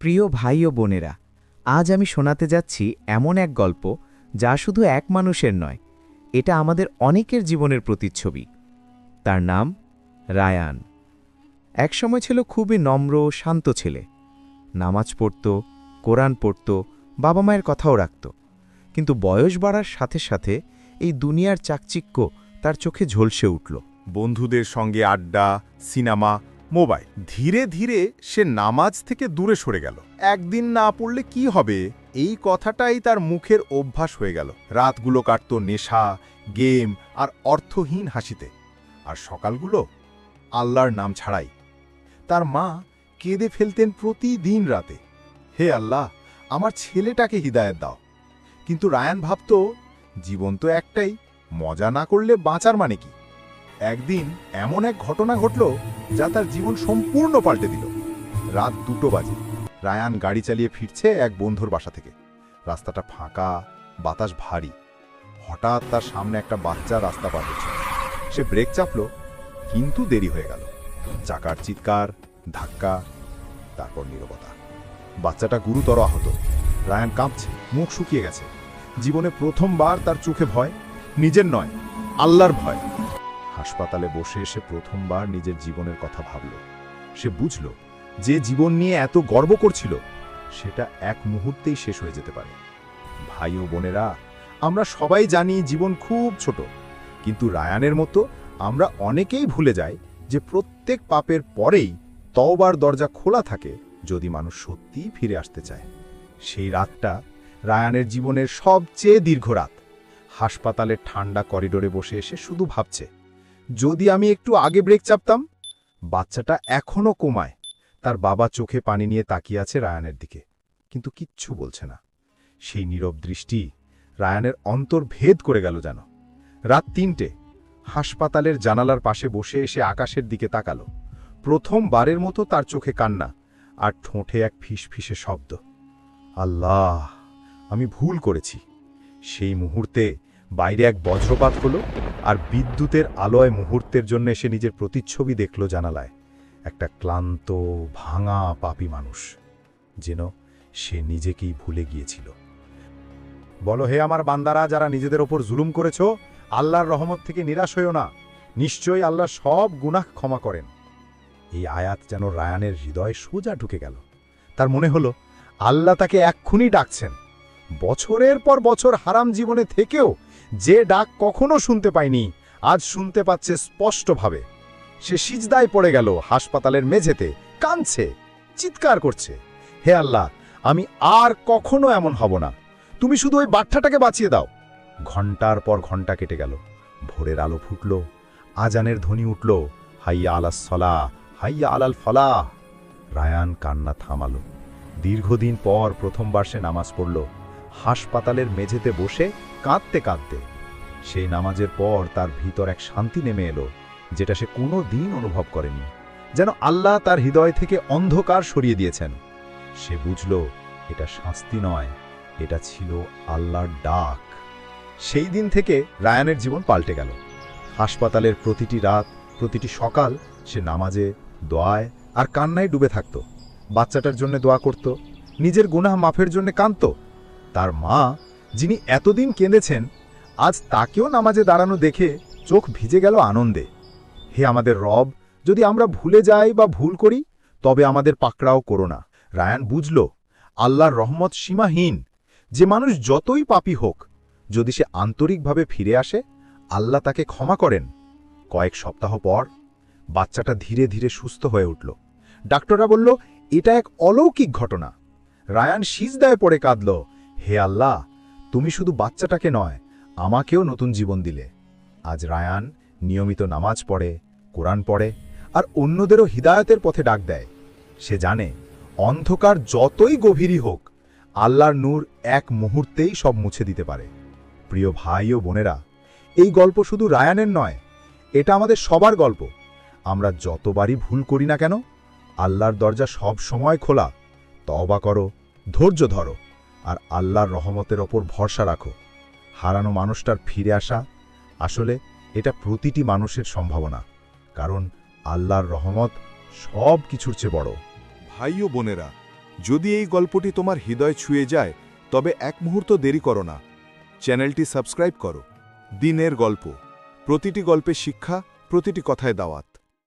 প্রিয় ভাই ও বোনেরা, আজ আমি শোনাতে যাচ্ছি এমন এক গল্প যা শুধু এক মানুষের নয়, এটা আমাদের অনেকের জীবনের প্রতিচ্ছবি। তার নাম রায়ান। একসময় ছিল খুবই নম্র শান্ত ছেলে। নামাজ পড়ত, কোরআন পড়ত, বাবা মায়ের কথাও রাখত। কিন্তু বয়স বাড়ার সাথে সাথে এই দুনিয়ার চাকচিক্য তার চোখে ঝলসে উঠল। বন্ধুদের সঙ্গে আড্ডা, সিনেমা, মোবাইল। ধীরে ধীরে সে নামাজ থেকে দূরে সরে গেল। একদিন না পড়লে কি হবে, এই কথাটাই তার মুখের অভ্যাস হয়ে গেল। রাতগুলো কাটত নেশা, গেম আর অর্থহীন হাসিতে। আর সকালগুলো আল্লাহর নাম ছাড়াই। তার মা কেঁদে ফেলতেন প্রতিদিন রাতে, হে আল্লাহ, আমার ছেলেটাকে হিদায়াত দাও। কিন্তু রায়ান ভাবত, জীবন তো একটাই, মজা না করলে বাঁচার মানে কি। একদিন এমন এক ঘটনা ঘটল যা তার জীবন সম্পূর্ণ পাল্টে দিল। রাত 2টো বাজে। রায়ান গাড়ি চালিয়ে ফিরছে এক বন্ধুর বাসা থেকে। রাস্তাটা ফাঁকা, বাতাস ভারী। হঠাৎ তার সামনে একটা বাচ্চা রাস্তা পার হচ্ছে। সে ব্রেক চাপল, কিন্তু দেরি হয়ে গেল। চাকার চিৎকার, ধাক্কা, তারপর নীরবতা। বাচ্চাটা গুরুতর আহত। রায়ান কাঁপছে, মুখ শুকিয়ে গেছে। জীবনে প্রথমবার তার চোখে ভয়, নিজের নয়, আল্লাহর ভয়। হাসপাতালে বসে সে প্রথমবার নিজের জীবনের কথা ভাবল। সে বুঝল, যে জীবন নিয়ে এত গর্ব করছিল সেটা এক মুহূর্তেই শেষ হয়ে যেতে পারে। ভাই ও বোনেরা, আমরা সবাই জানি জীবন খুব ছোট, কিন্তু রায়ানের মতো আমরা অনেকেই ভুলে যাই যে প্রত্যেক পাপের পরেই তওবার দরজা খোলা থাকে, যদি মানুষ সত্যিই ফিরে আসতে চায়। সেই রাতটা রায়ানের জীবনের সবচেয়ে দীর্ঘ রাত। হাসপাতালের ঠান্ডা করিডোরে বসে এসে শুধু ভাবছে, যদি আমি একটু আগে ব্রেক চাপতাম। বাচ্চাটা এখনো কোমায়। তার বাবা চোখে পানি নিয়ে তাকিয়ে আছে রায়ানের দিকে, কিন্তু কিচ্ছু বলছে না। সেই নীরব দৃষ্টি রায়ানের অন্তর ভেদ করে গেল যেন। রাত 3টে। হাসপাতালের জানালার পাশে বসে এসে আকাশের দিকে তাকালো। প্রথমবারের মতো তার চোখে কান্না, আর ঠোঁটে এক ফিসফিসে শব্দ, আল্লাহ, আমি ভুল করেছি। সেই মুহূর্তে বাইরে এক বজ্রপাত হলো, আর বিদ্যুতের আলোয় মুহূর্তের জন্য সে নিজের প্রতিচ্ছবি দেখল জানালায়। একটা ক্লান্ত, ভাঙা, পাপী মানুষ, যেন সে নিজেকেই ভুলে গিয়েছিল। বলো, হে আমার বান্দারা, যারা নিজেদের ওপর জুলুম করেছ, আল্লাহর রহমত থেকে নিরাশ হইও না। নিশ্চয়ই আল্লাহ সব গুনাহ ক্ষমা করেন। এই আয়াত যেন রায়ানের হৃদয়ে সোজা ঢুকে গেল। তার মনে হলো আল্লাহ তাকে এক্ষুনি ডাকছেন। বছরের পর বছর হারাম জীবনে থেকেও যে ডাক কখনো শুনতে পায়নি, আজ শুনতে পাচ্ছে স্পষ্টভাবে। সে সিজদায় পড়ে গেল হাসপাতালের মেঝেতে, কাঁদছে, চিৎকার করছে, হে আল্লাহ, আমি আর কখনো এমন হব না। তুমি শুধু ওই বাচ্চাটাকে বাঁচিয়ে দাও। ঘন্টার পর ঘন্টা কেটে গেল। ভোরের আলো ফুটল, আজানের ধ্বনি উঠল, হাইয়া আলাস সলাহ, হাইয়া আলাল ফলাহ। রায়ান কান্না থামালো। দীর্ঘদিন পর প্রথমবার সে নামাজ পড়ল, হাসপাতালের মেঝেতে বসে কাঁদতে কাঁদতে। সেই নামাজের পর তার ভিতর এক শান্তি নেমে এলো, যেটা সে কোনো দিন অনুভব করেনি। যেন আল্লাহ তার হৃদয় থেকে অন্ধকার সরিয়ে দিয়েছেন। সে বুঝল, এটা শাস্তি নয়, এটা ছিল আল্লাহর ডাক। সেই দিন থেকে রায়ানের জীবন পাল্টে গেল। হাসপাতালের প্রতিটি রাত, প্রতিটি সকাল সে নামাজে, দোয়ায় আর কান্নায় ডুবে থাকত। বাচ্চাটার জন্য দোয়া করত, নিজের গুনাহ মাফের জন্য কাঁদত। তার মা, যিনি এতদিন কেঁদেছেন, আজ তাকেও নামাজে দাঁড়ানো দেখে চোখ ভিজে গেল আনন্দে। হে আমাদের রব, যদি আমরা ভুলে যাই বা ভুল করি, তবে আমাদের পাকড়াও করো না। রায়ান বুঝল, আল্লাহর রহমত সীমাহীন। যে মানুষ যতই পাপী হোক, যদি সে আন্তরিকভাবে ফিরে আসে, আল্লাহ তাকে ক্ষমা করেন। কয়েক সপ্তাহ পর বাচ্চাটা ধীরে ধীরে সুস্থ হয়ে উঠল। ডাক্তাররা বলল, এটা এক অলৌকিক ঘটনা। রায়ান সিজদায় পড়ে কাঁদল, হে আল্লাহ, তুমি শুধু বাচ্চাটাকে নয়, আমাকেও নতুন জীবন দিলে। আজ রায়ান নিয়মিত নামাজ পড়ে, কোরআন পড়ে, আর অন্যদেরও হিদায়াতের পথে ডাক দেয়। সে জানে, অন্ধকার যতই গভীরই হোক, আল্লাহর নূর এক মুহূর্তেই সব মুছে দিতে পারে। প্রিয় ভাই ও বোনেরা, এই গল্প শুধু রায়ানের নয়, এটা আমাদের সবার গল্প। আমরা যতবারই ভুল করি না কেন, আল্লাহর দরজা সব সময় খোলা। তওবা করো, ধৈর্য ধরো, আর আল্লাহর রহমতের ওপর ভরসা রাখো। হারানো মানুষটার ফিরে আসা, আসলে এটা প্রতিটি মানুষের সম্ভাবনা, কারণ আল্লাহর রহমত সব কিছুর চেয়ে বড়। ভাই ও বোনেরা, যদি এই গল্পটি তোমার হৃদয় ছুঁয়ে যায় তবে এক মুহূর্ত দেরি করো না, চ্যানেলটি সাবস্ক্রাইব করো। দিনের গল্প, প্রতিটি গল্পে শিক্ষা, প্রতিটি কথায় দাওয়াত।